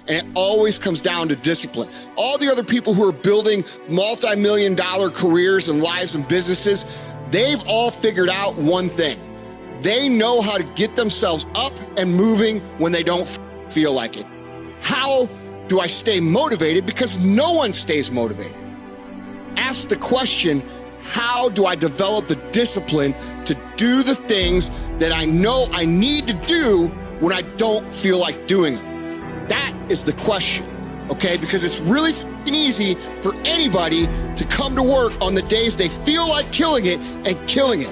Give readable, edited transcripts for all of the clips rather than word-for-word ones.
And it always comes down to discipline. All the other people who are building multi-million-dollar careers and lives and businesses, they've all figured out one thing. They know how to get themselves up and moving when they don't feel like it. How do I stay motivated? Because no one stays motivated. Ask the question, how do I develop the discipline to do the things that I know I need to do when I don't feel like doing them? That is the question, okay? Because it's really easy for anybody to come to work on the days they feel like killing it and killing it.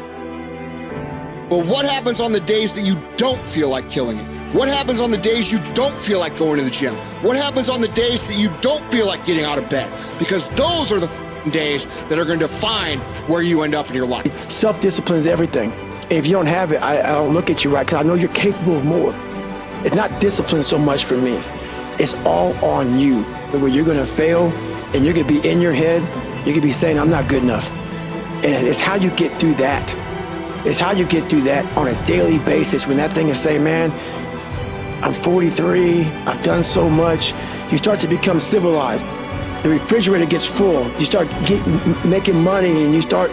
But what happens on the days that you don't feel like killing it? What happens on the days you don't feel like going to the gym? What happens on the days that you don't feel like getting out of bed? Because those are the days that are going to define where you end up in your life. Self-discipline is everything. If you don't have it, I don't look at you right, because I know you're capable of more. It's not discipline so much for me. It's all on you. Where you're going to fail, and you're going to be in your head, you're going to be saying, I'm not good enough. And it's how you get through that. It's how you get through that on a daily basis, when that thing is saying, man, I'm 43, I've done so much. You start to become civilized. The refrigerator gets full. You start making money, and you start,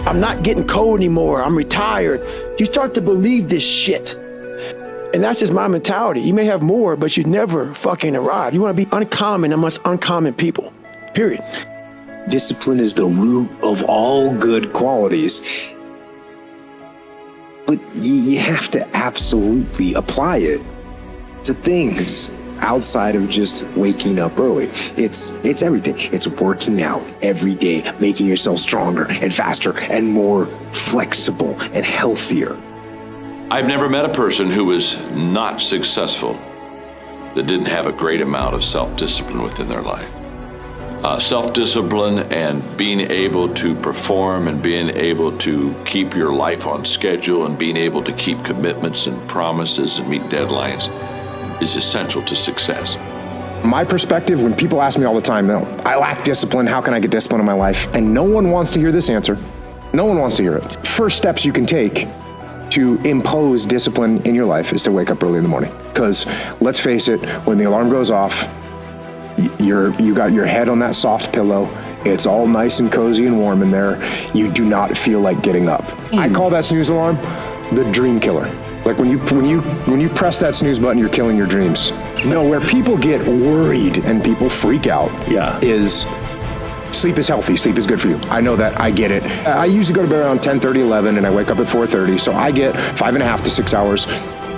I'm not getting cold anymore, I'm retired. You start to believe this shit. And that's just my mentality. You may have more, but you never fucking arrive. You want to be uncommon amongst uncommon people, period. Discipline is the root of all good qualities. But you have to absolutely apply it to things outside of just waking up early. It's everything. It's working out every day, making yourself stronger and faster and more flexible and healthier. I've never met a person who was not successful that didn't have a great amount of self-discipline within their life. Self-discipline and being able to perform and being able to keep your life on schedule and being able to keep commitments and promises and meet deadlines is essential to success. My perspective, when people ask me all the time, I lack discipline, how can I get discipline in my life? And no one wants to hear this answer. No one wants to hear it. First steps you can take to impose discipline in your life is to wake up early in the morning. Because let's face it, when the alarm goes off, you got your head on that soft pillow. It's all nice and cozy and warm in there. You do not feel like getting up. I call that snooze alarm the dream killer. Like when you press that snooze button, you're killing your dreams. No, where people get worried and people freak out is sleep is healthy. Sleep is good for you. I know that. I get it. I usually go to bed around 10:30, 11, and I wake up at 4:30. So I get 5.5 to 6 hours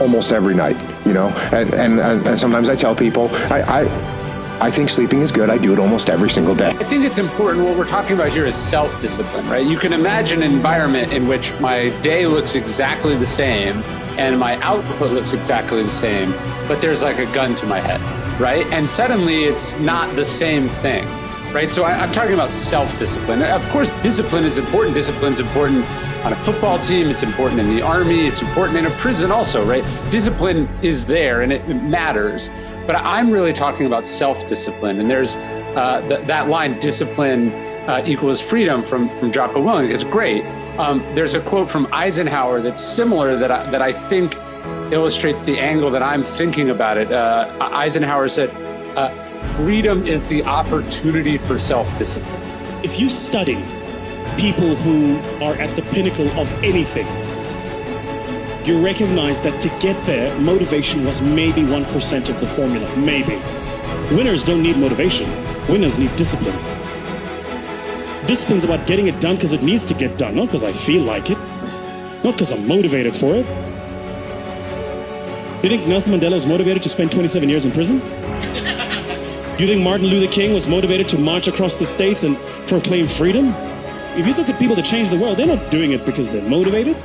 almost every night, you know? And sometimes I tell people, I think sleeping is good. I do it almost every single day. I think it's important. What we're talking about here is self-discipline, right? You can imagine an environment in which my day looks exactly the same and my output looks exactly the same, but there's like a gun to my head, right? And suddenly it's not the same thing, right? So I'm talking about self-discipline. Of course, discipline is important. Discipline's important on a football team. It's important in the army. It's important in a prison also, right? Discipline is there and it matters. But I'm really talking about self-discipline. And there's that line, discipline equals freedom from Jocko Willink. It's great. There's a quote from Eisenhower that's similar that I think illustrates the angle that I'm thinking about it. Eisenhower said, freedom is the opportunity for self-discipline. If you study people who are at the pinnacle of anything, you recognize that to get there, motivation was maybe 1% of the formula, maybe. Winners don't need motivation. Winners need discipline. Discipline's about getting it done because it needs to get done, not because I feel like it, not because I'm motivated for it. You think Nelson Mandela was motivated to spend 27 years in prison? You think Martin Luther King was motivated to march across the states and proclaim freedom? If you look at people that change the world, they're not doing it because they're motivated.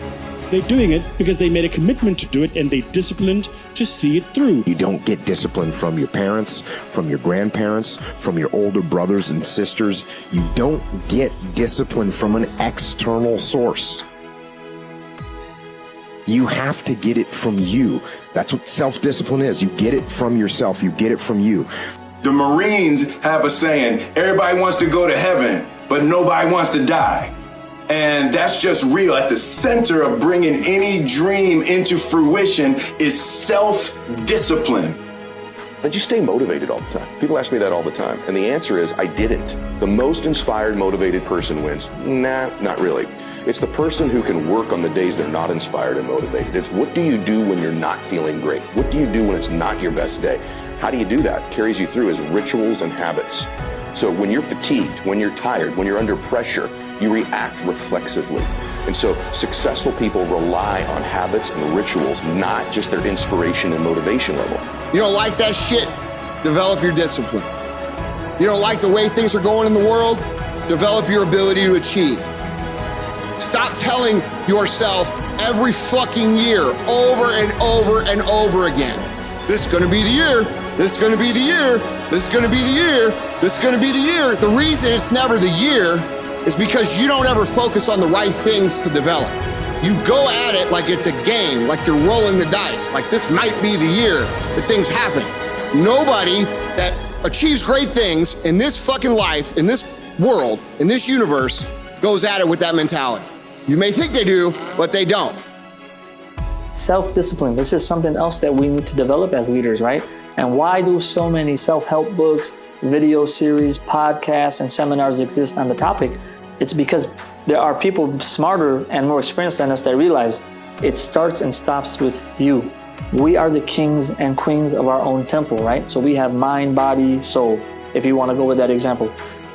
They're doing it because they made a commitment to do it and they disciplined to see it through. You don't get discipline from your parents, from your grandparents, from your older brothers and sisters. You don't get discipline from an external source. You have to get it from you. That's what self-discipline is. You get it from yourself. You get it from you. The Marines have a saying, everybody wants to go to heaven, but nobody wants to die. And that's just real. At the center of bringing any dream into fruition is self-discipline. Did you stay motivated all the time? People ask me that all the time. And the answer is, I didn't. The most inspired, motivated person wins. Nah, not really. It's the person who can work on the days they're not inspired and motivated. It's what do you do when you're not feeling great? What do you do when it's not your best day? How do you do that? Carries you through as rituals and habits. So when you're fatigued, when you're tired, when you're under pressure, you react reflexively. And so successful people rely on habits and rituals, not just their inspiration and motivation level. You don't like that shit? Develop your discipline. You don't like the way things are going in the world? Develop your ability to achieve. Stop telling yourself every fucking year over and over and over again, this is gonna be the year, this is gonna be the year, this is gonna be the year, this is gonna be the year. The reason it's never the year is because you don't ever focus on the right things to develop. You go at it like it's a game, like you're rolling the dice, like this might be the year that things happen. Nobody that achieves great things in this fucking life, in this world, in this universe, goes at it with that mentality. You may think they do, but they don't. Self-discipline, this is something else that we need to develop as leaders, right? And why do so many self-help books, video series, podcasts, and seminars exist on the topic? It's because there are people smarter and more experienced than us that realize it starts and stops with you. We are the kings and queens of our own temple, right? So we have mind, body, soul, if you want to go with that example.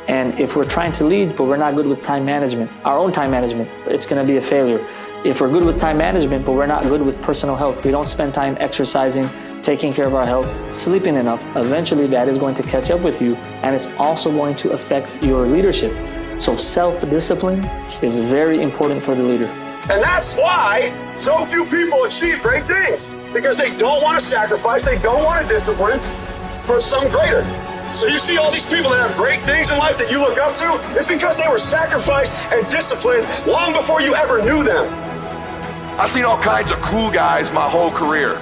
And if we're trying to lead, but we're not good with time management, our own time management, it's going to be a failure. If we're good with time management, but we're not good with personal health, we don't spend time exercising, taking care of our health, sleeping enough, eventually that is going to catch up with you, and it's also going to affect your leadership. So self-discipline is very important for the leader. And that's why so few people achieve great things, because they don't want to sacrifice, they don't want to discipline for some greater. So you see all these people that have great things in life that you look up to, it's because they were sacrificed and disciplined long before you ever knew them. I've seen all kinds of cool guys my whole career.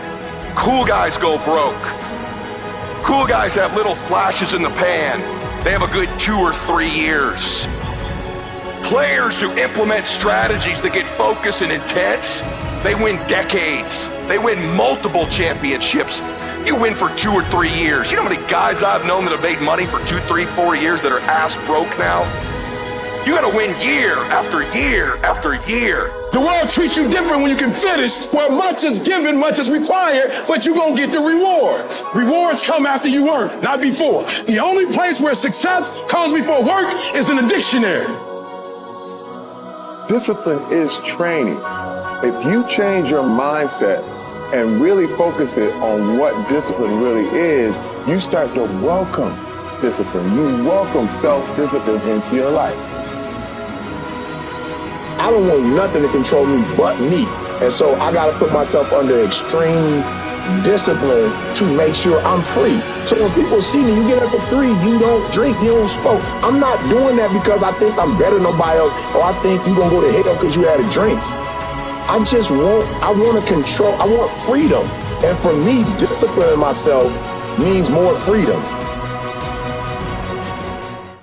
Cool guys go broke. Cool guys have little flashes in the pan. They have a good 2 or 3 years. Players who implement strategies that get focused and intense, they win decades. They win multiple championships. You win for 2 or 3 years. You know how many guys I've known that have made money for 2, 3, 4 years that are ass broke now? You gotta win year after year after year. The world treats you different when you can finish, where much is given, much is required, but you're gonna get the rewards. Rewards come after you work, not before. The only place where success comes before work is in a dictionary. Discipline is training. If you change your mindset and really focus it on what discipline really is, you start to welcome discipline. You welcome self-discipline into your life. I don't want nothing to control me but me. And so I got to put myself under extreme discipline to make sure I'm free. So when people see me, you get up at 3, you don't drink, you don't smoke. I'm not doing that because I think I'm better than nobody else, or I think you're going to go to hell because you had a drink. I want to control, I want freedom. And for me, disciplining myself means more freedom.